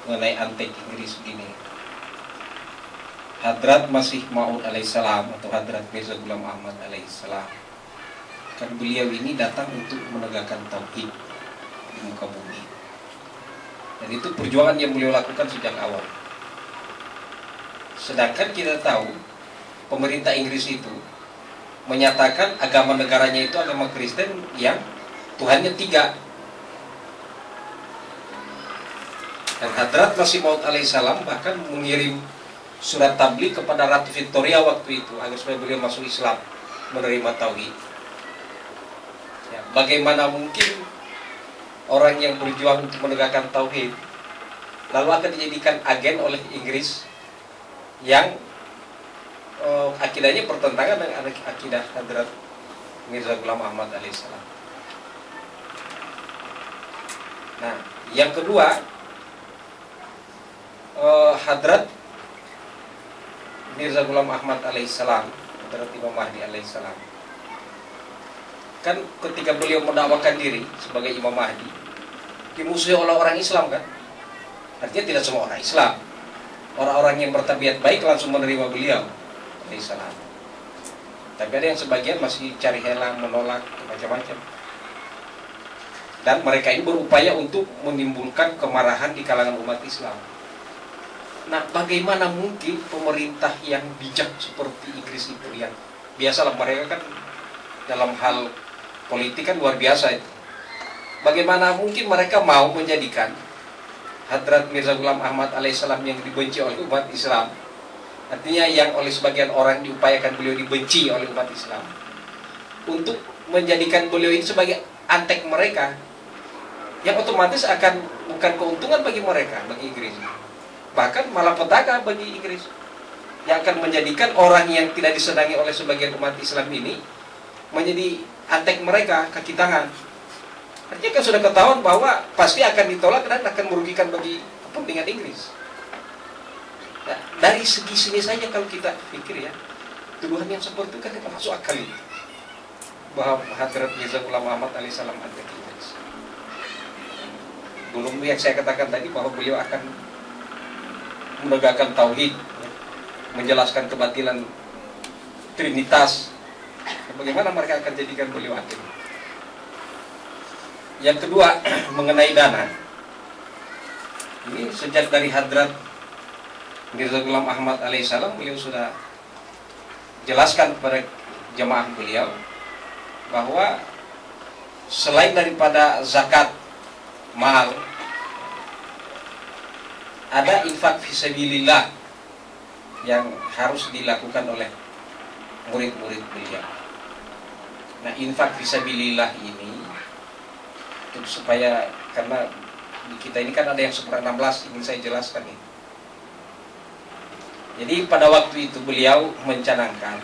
mengenai antek Inggris begini. Hadrat Masih Maud alaihissalam atau Hadrat Mirza Ghulam Ahmad alaihissalam, kan beliau ini datang untuk menegakkan tauhid di muka bumi. Dan itu perjuangan yang beliau lakukan sejak awal. Sedangkan kita tahu pemerintah Inggris itu menyatakan agama negaranya itu agama Kristen yang Tuhannya 3. Dan Hadrat Masih Maud alaihissalam bahkan mengirim surat tabligh kepada Ratu Victoria waktu itu agar supaya beliau masuk Islam, menerima tauhid. Ya, bagaimana mungkin orang yang berjuang untuk menegakkan tauhid lalu akan dijadikan agen oleh Inggris yang akidahnya bertentangan dengan akidah Hadrat Mirza Ghulam Ahmad alaihissalam. Nah, yang kedua, Hadrat Mirza Ghulam Ahmad alaihissalam, Hadrat Imam Mahdi alaihissalam, kan ketika beliau mendakwakan diri sebagai Imam Mahdi, dimusuhi oleh orang Islam kan? Artinya tidak semua orang Islam. Orang-orang yang bertabiat baik langsung menerima beliau alaihissalam. Tapi ada yang sebagian masih cari helang, menolak, macam-macam. Dan mereka ini berupaya untuk menimbulkan kemarahan di kalangan umat Islam. Nah, bagaimana mungkin pemerintah yang bijak seperti Inggris itu, yang biasalah mereka kan dalam hal politik kan luar biasa itu. Bagaimana mungkin mereka mau menjadikan Hadrat Mirza Ghulam Ahmad alaihissalam yang dibenci oleh umat Islam, artinya yang oleh sebagian orang diupayakan beliau dibenci oleh umat Islam, untuk menjadikan beliau ini sebagai antek mereka, yang otomatis akan bukan keuntungan bagi mereka, bagi Inggris, bahkan malah petaka bagi Inggris, yang akan menjadikan orang yang tidak disenangi oleh sebagian umat Islam ini menjadi antek mereka, kaki tangan. Artinya kan sudah ketahuan bahwa pasti akan ditolak dan akan merugikan bagi kepentingan Inggris. Nah, dari segi sini saja kalau kita pikir ya, tuduhan yang seperti itu kan tidak masuk akal itu, bahwa Hadrat Mirza Ghulam Ahmad alaihissalam antek Inggris. Belum yang saya katakan tadi bahwa beliau akan menegakkan tauhid, menjelaskan kebatilan Trinitas. Bagaimana mereka akan jadikan beliau hakim? Yang kedua, mengenai dana. Ini sejak dari Hadrat Mirza Ghulam Ahmad alaihissalam, beliau sudah jelaskan kepada jemaah beliau bahwa selain daripada zakat mal, ada infak fisabilillah yang harus dilakukan oleh murid-murid beliau. Nah, infak fisabilillah ini untuk supaya, karena di kita ini kan ada yang 16, ingin saya jelaskan ini. Jadi pada waktu itu beliau mencanangkan,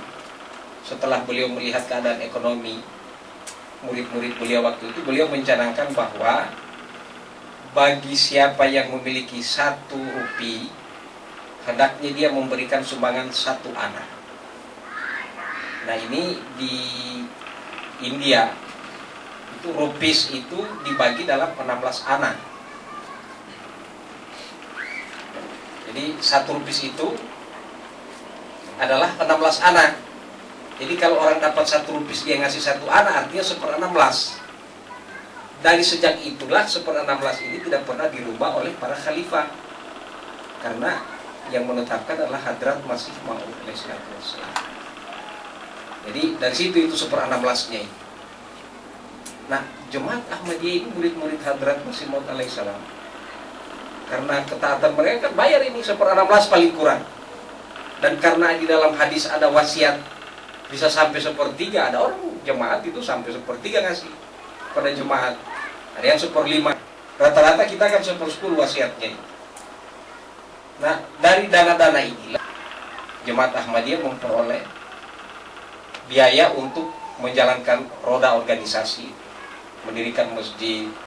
setelah beliau melihat keadaan ekonomi murid-murid beliau waktu itu, beliau mencanangkan bahwa bagi siapa yang memiliki 1 rupiah, hendaknya dia memberikan sumbangan 1 anak. Nah, ini di India itu rupiah itu dibagi dalam 16 anak. Jadi 1 rupiah itu adalah 16 anak. Jadi kalau orang dapat 1 rupiah dia ngasih 1 anak, artinya 1/16. Dari sejak itulah 1/16 ini tidak pernah dirubah oleh para khalifah, karena yang menetapkan adalah Hadrat Masih Maud alaihissalam. Jadi dari situ itu 1/16-nya itu. Nah, Jemaat Ahmadiyah ini murid-murid Hadrat Masih Maud alaihissalam, karena ketaatan mereka kan bayar ini 1/16 paling kurang. Dan karena di dalam hadis ada wasiat bisa sampai 1/3, ada orang jemaat itu sampai 1/3 ngasih pada jemaat. Ada yang 1/5. Rata-rata kita kan 1/10 wasiatnya. Nah, dari dana-dana inilah Jemaat Ahmadiyah memperoleh biaya untuk menjalankan roda organisasi, mendirikan masjid,